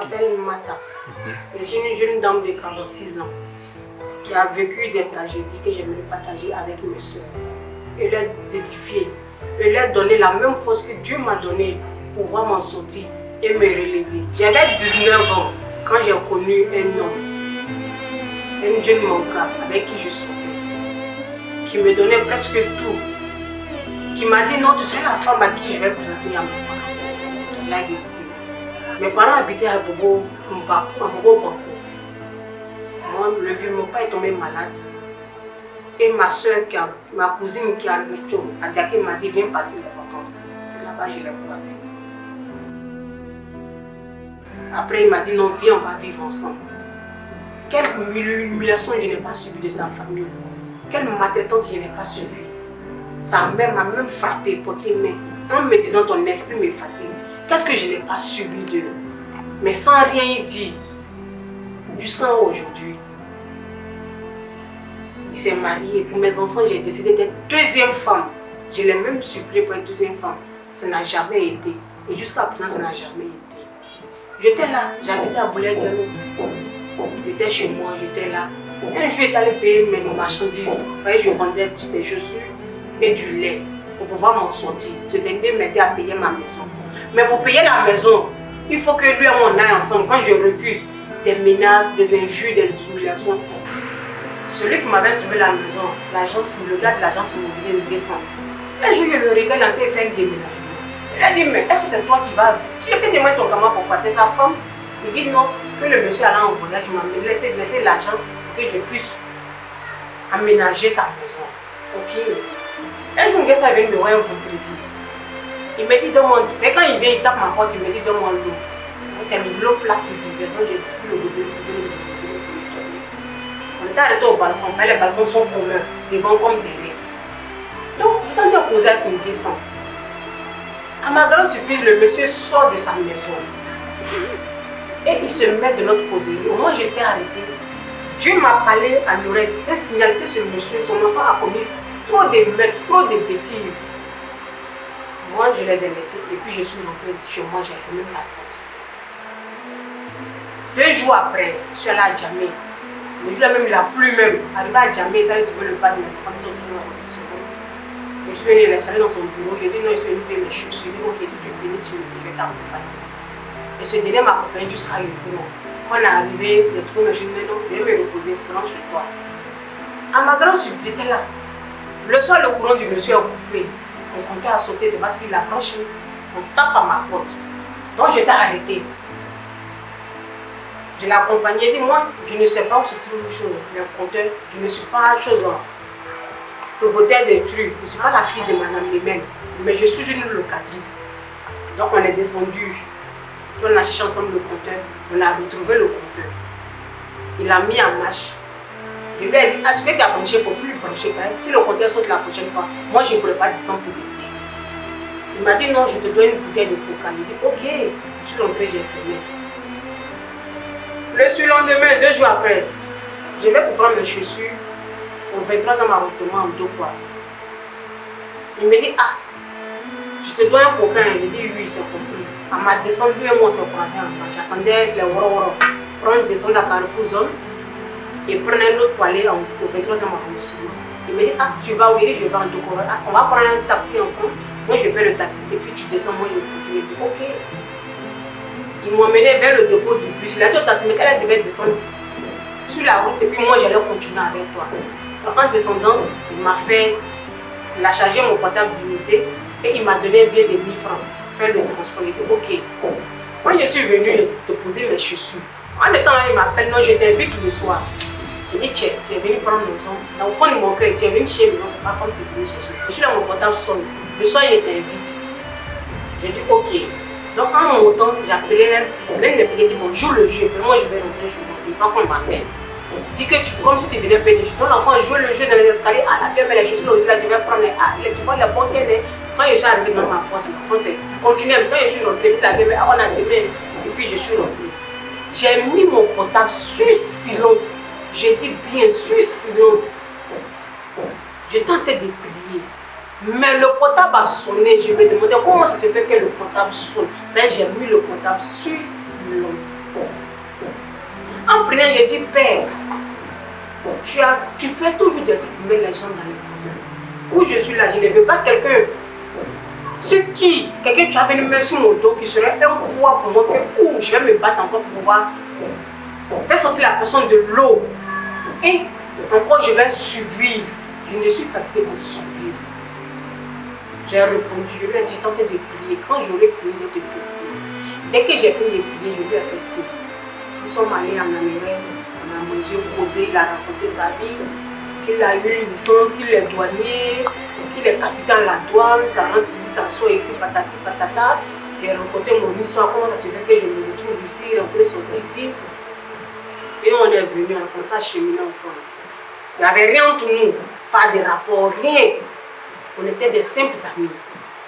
m'appelle Mata. Je suis une jeune dame de 46 ans qui a vécu des tragédies que j'aimerais partager avec mes soeurs. Et les édifier. Et leur donner la même force que Dieu m'a donnée pour pouvoir m'en sortir et me relever. J'avais 19 ans quand j'ai connu un homme, un jeune monka avec qui je sortais, qui me donnait presque tout, qui m'a dit non, tu serais la femme à qui je vais présenter à mes parents. Il a dit mes parents habitaient à Bobo Bako. Moi, le vieux, mon père est tombé malade. Et ma soeur, ma cousine qui a le tour, Adiaké m'a dit viens passer les vacances. C'est là-bas que je l'ai croisé. Après, il m'a dit non, viens, on va vivre ensemble. Quelle humiliation je n'ai pas subie de sa famille. Quelle maltraitance je n'ai pas subie. Sa mère m'a même frappé, porté main, en me disant ton esprit me fatigue. Qu'est-ce que je n'ai pas subi d'eux? Mais sans rien dire, jusqu'à aujourd'hui. Il s'est marié. Pour mes enfants, j'ai décidé d'être deuxième femme. Je l'ai même supplié pour être deuxième femme. Ça n'a jamais été. Et jusqu'à présent, ça n'a jamais été. J'étais là, j'habitais à Boulay-Diallo. J'étais chez moi, j'étais là. Un jour, j'étais allé payer mes marchandises. Je vendais des chaussures et du lait pour pouvoir m'en sortir. Ce dernier m'aidait à payer ma maison. Mais pour payer la maison, il faut que lui et moi on aille ensemble. Quand je refuse, des menaces, des injures, des humiliations. Celui qui m'avait trouvé la maison, le gars de l'agence immobilière me descend. Un jour, je le regarde en train de faire un déménagement. Il a dit, mais est-ce que c'est toi qui vas? Tu as fait des mots ton gamin pourquoi? T'es sa femme? Il dit non, que le monsieur allait en voyage, il m'a laissé l'argent pour que je puisse aménager sa maison. Ok. Un jour, le gars vient me voir un vendredi. Il me dit donne-moi l'eau. Et quand il vient, il tape ma porte, il me dit donne-moi l'eau. C'est l'eau plate qui buvait, donc j'ai pris le gobelet. On était arrêté au balcon, mais les balcons sont communs, devant comme derrière. Donc, je tentais de causer avec une descente. À ma grande surprise, le monsieur sort de sa maison. Et il se met de notre causerie. Au moment où j'étais arrêté, Dieu m'a parlé à l'oreille, un signal que ce monsieur, son enfant a commis trop de bêtises. Moi, je les ai laissés et puis je suis rentrée chez moi, j'ai fermé la porte. 2 jours après, je suis allée à Djamé. Le jour-là même, la pluie même, arrivé à Djamé, il allait trouver le pas de mes enfants, je suis venue l'installer dans son bureau, il a dit non, il s'est venu payer mes chaussures. Je lui ai dit ok, si tu finis, tu me dis, je vais t'accompagner. Et ce dernier m'a accompagné jusqu'à Yopougon. Quand on est arrivé, il a trouvé mes chaussures, il a dit non, je vais me reposer, France chez toi. À ma grande surprise, il était là. Le soir, le courant du monsieur a coupé. Son compteur a sauté, c'est parce qu'il a branché. On tape à ma porte. Donc j'étais arrêtée. Je l'ai accompagné, dit moi, je ne sais pas où se trouve le compteur, je ne suis pas chose propriétaire des trucs, je ne suis pas la fille de Madame Lemel, mais je suis une locatrice. Donc on est descendu, on a cherché ensemble le compteur, on a retrouvé le compteur. Il a mis en marche. Je lui ai dit, est-ce que tu as branché, il ne faut plus le brancher. Si le compteur saute la prochaine fois, moi je ne pourrais pas descendre pour t'aider. Il m'a dit non, je te donne une bouteille de coca. Il dit ok, je suis rentrée, j'ai fermé. Le surlendemain, 2 jours après, je vais pour prendre mes chaussures au 23e arrondissement en Dokwa. Il me dit ah, je te dois un coca. Il dit oui, c'est compris. À ma descente, lui et moi on s'est croisés en bas. J'attendais les Woro prendre descendre à Carrefour Zone et prendre un autre pour aller au 23e arrondissement. Il me dit ah, tu vas où? Il dit je vais en Dokwa. Ah, on va prendre un taxi ensemble. Moi je paie le taxi et puis tu descends, moi je vais. Il dit ok. Il m'a emmené vers le dépôt du bus. Il a dit au taxi, mais qu'elle devait descendre sur la route et puis moi j'allais continuer avec toi. Donc, en descendant, il a chargé mon portable d'unité et il m'a donné un billet de 1000 francs pour faire le transport. Il dit ok. Quand je suis venue te poser mes chaussures, en étant là, il m'appelle, non, je t'invite le soir. Il dit tiens, tu es venu prendre maison. Dans le fond de mon cœur, tu es venu chez moi, c'est pas femme qui est venue chercher. Je suis là, mon portable sonne. Le soir, il t'invite. J'ai dit ok. Donc en montant, j'ai appelé même le pays dit bon, joue le jeu, puis moi je vais rentrer chez moi. Il ne veut pas qu'on m'appelle. Dis que comme si tu venais payer des choses. Donc l'enfant joue le jeu dans les escaliers, ah la pierre met les chaussures, là je vais prendre les tu vois les portes qu'elle est. Quand je suis arrivé dans ma porte, l'enfant c'est continué. Quand je suis rentrée, la pierre, on a demain. Et puis je suis rentrée. J'ai mis mon portable sur silence. J'ai dit bien sur silence. Je tentais de prier. Mais le portable a sonné. Je me demandais comment ça se fait que le portable sonne. Mais j'ai mis le portable sur silence. influence. En prenant, il dit, Père, tu fais toujours des trucs qui mettent les gens dans les problèmes. Où je suis là, je ne veux pas quelqu'un. Quelqu'un qui a venu mettre sur mon dos qui serait un poids pour moi, que je vais me battre encore pour pouvoir faire sortir la personne de l'eau. Et encore, je vais survivre. Je ne suis fatiguée de survivre. J'ai répondu, je lui ai dit, tentez de prier. Quand j'aurai fini, je vais te faire signe. Dès que j'ai fini de prier, je lui ai fait signe. Nous sommes allés en Amérique, on a mangé, posé, il a raconté sa vie, qu'il a eu une licence, qu'il est douanier, qu'il est capitaine de la douane, ça rentre ici, ça sort ici, patati patata. J'ai raconté mon histoire, comment ça se fait que je me retrouve ici, rentrer, sortir ici. Et on est venu, on a commencé à cheminer ensemble. Il n'y avait rien entre nous, pas de rapport, rien. On était des simples amis.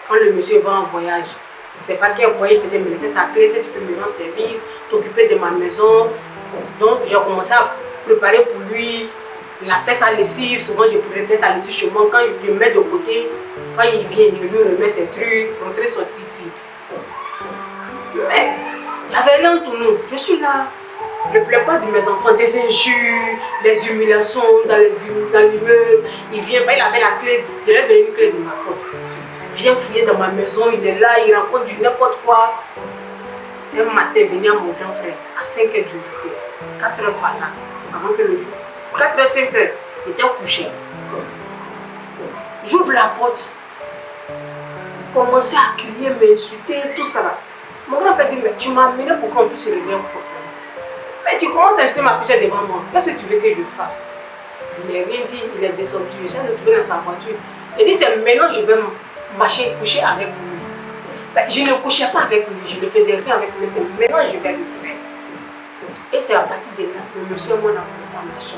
Quand le monsieur va en voyage, je ne sais pas quel voyage il faisait, me laisser sa clé, si tu peux me rendre service, t'occuper de ma maison. Donc j'ai commencé à préparer pour lui, il a fait sa lessive, souvent je pourrais faire sa lessive chez moi. Quand je le mets de côté, quand il vient, je lui remets ses trucs, rentrer, sortir ici. Mais il n'y avait rien entre nous. Je suis là. Je ne plais pas de mes enfants, des injures, des humiliations dans l'immeuble. Il vient, il avait la clé, je lui ai donné une clé de ma porte. Il vient fouiller dans ma maison, il est là, il rencontre du n'importe quoi. Un matin, il venait à mon grand frère, à 5h du matin, 4h par là, avant que le jour. 4h, 5h, il était couché. J'ouvre la porte, commençait à crier, m'insulter, tout ça. Mon grand frère dit, mais tu m'as amené pour qu'on puisse régler un problème. Mais tu commences à acheter ma poussière devant moi. Qu'est-ce que tu veux que je fasse? Je n'ai rien dit, il est descendu, j'ai retrouvé dans sa voiture. Il dit, c'est maintenant que je vais marcher, coucher avec lui. Ben, je ne couchais pas avec lui, je ne faisais rien avec lui, c'est maintenant que je vais le faire. Et c'est à partir de là, le monsieur et moi on a commencé à marcher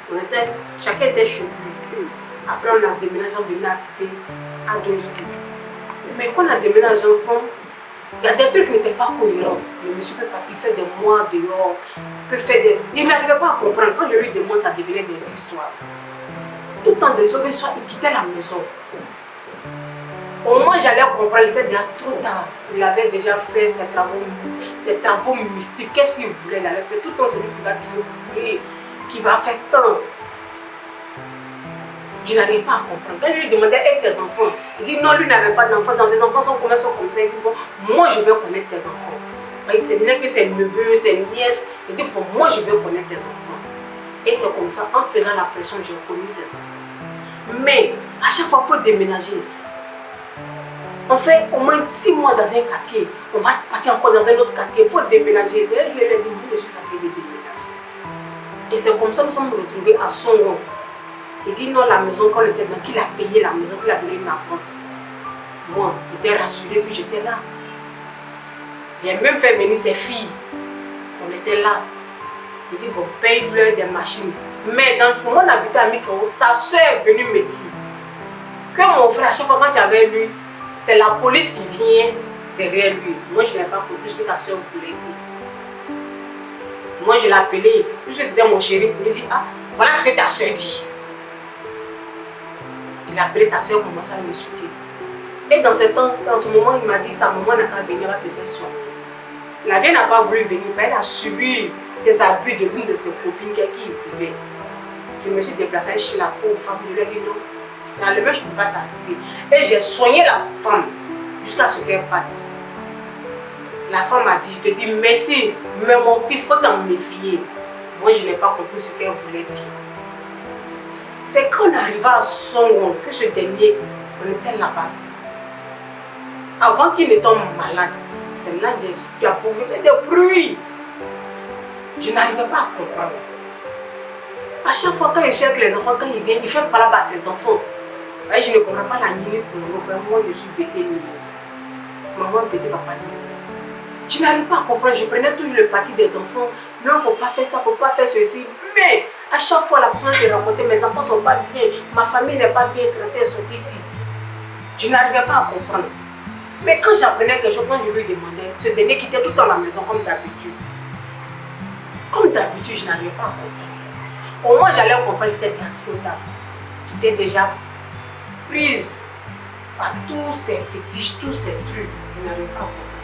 ensemble. Chacun était chez lui. Après on a déménagé, on venait à la cité, à Doissy. Mais quand on a déménagé en fond, il y a des trucs qui n'étaient pas cohérents. Le monsieur peut partir, faire des mois dehors, peut faire des... Il n'arrivait pas à comprendre. Quand je lui demande, ça devenait des histoires. Tout le temps, des soirs, il quittait la maison. Au moins, j'allais comprendre, il était déjà trop tard. Il avait déjà fait ses travaux mystiques. Qu'est-ce qu'il voulait? Il avait fait tout le temps, c'est lui qui va toujours prier, qui va faire tant. Je n'arrivais pas à comprendre. Quand je lui demandais, et tes enfants? Il dit non, lui n'avait pas d'enfants. Ses enfants sont comme ça. Il dit bon, moi je veux connaître tes enfants. Ce n'est que ses neveux, ses nièces. Il dit pour moi je veux connaître tes enfants. Et c'est comme ça, en faisant la pression, j'ai connu ses enfants. Mais à chaque fois, il faut déménager. On fait au moins 6 mois dans un quartier. On va partir encore dans un autre quartier. Il faut déménager. C'est là que je lui ai dit, je suis fatiguée de déménager. Et c'est comme ça que nous sommes retrouvés à Songon. Il dit non, la maison qu'on était dans, qu'il a payé la maison, qu'il a donné une avance. Moi, j'étais rassurée, puis j'étais là. J'ai même fait venir ses filles. On était là. Il dit bon, paye-leur des machines. Mais dans le moment où on habitait à Mikao, sa soeur est venue me dire que mon frère, à chaque fois quand il y avait lui, c'est la police qui vient derrière lui. Moi, je n'ai pas compris ce que sa soeur voulait dire. Moi, je l'ai appelé, puisque c'était mon chéri, pour lui dire ah, voilà ce que ta soeur dit. Il a appelé sa soeur, commençait à m'insulter. Et dans ce moment, il m'a dit sa maman n'a qu'à venir à se faire soin. La vieille n'a pas voulu venir, mais elle a subi des abus de l'une de ses copines qui vivait. Je me suis déplacée chez la pauvre femme, je lui ai dit non, ça le même, je ne peux pas t'arriver. Et j'ai soigné la femme jusqu'à ce qu'elle parte. La femme m'a dit, je te dis merci, mais mon fils, il faut t'en méfier. Moi, je n'ai pas compris ce qu'elle voulait dire. C'est quand on arriva à Songon que ce dernier, on était là-bas. Avant qu'il ne tombe malade, c'est là que j'ai approuvé des bruits. Je n'arrivais pas à comprendre. À chaque fois quand je suis avec les enfants, quand ils viennent, il fait par là-bas à ses enfants. Là, je ne comprends pas la nini pour nous. Moi, je suis bêté nini. Maman bêté, papa nini. Je n'arrive pas à comprendre. Je prenais toujours le parti des enfants. Non, il ne faut pas faire ça, il ne faut pas faire ceci. Mais à chaque fois, la personne qui racontait, mes enfants ne sont pas bien, ma famille n'est pas bien, ils sont ici. Je n'arrivais pas à comprendre. Mais quand j'apprenais quelque chose, quand je lui demandais, ce dernier quittait tout dans la maison comme d'habitude. Comme d'habitude, je n'arrivais pas à comprendre. Au moins, j'allais comprendre, j'étais déjà trop tard. J'étais déjà prise par tous ces fétiches, tous ces trucs. Je n'arrivais pas à comprendre.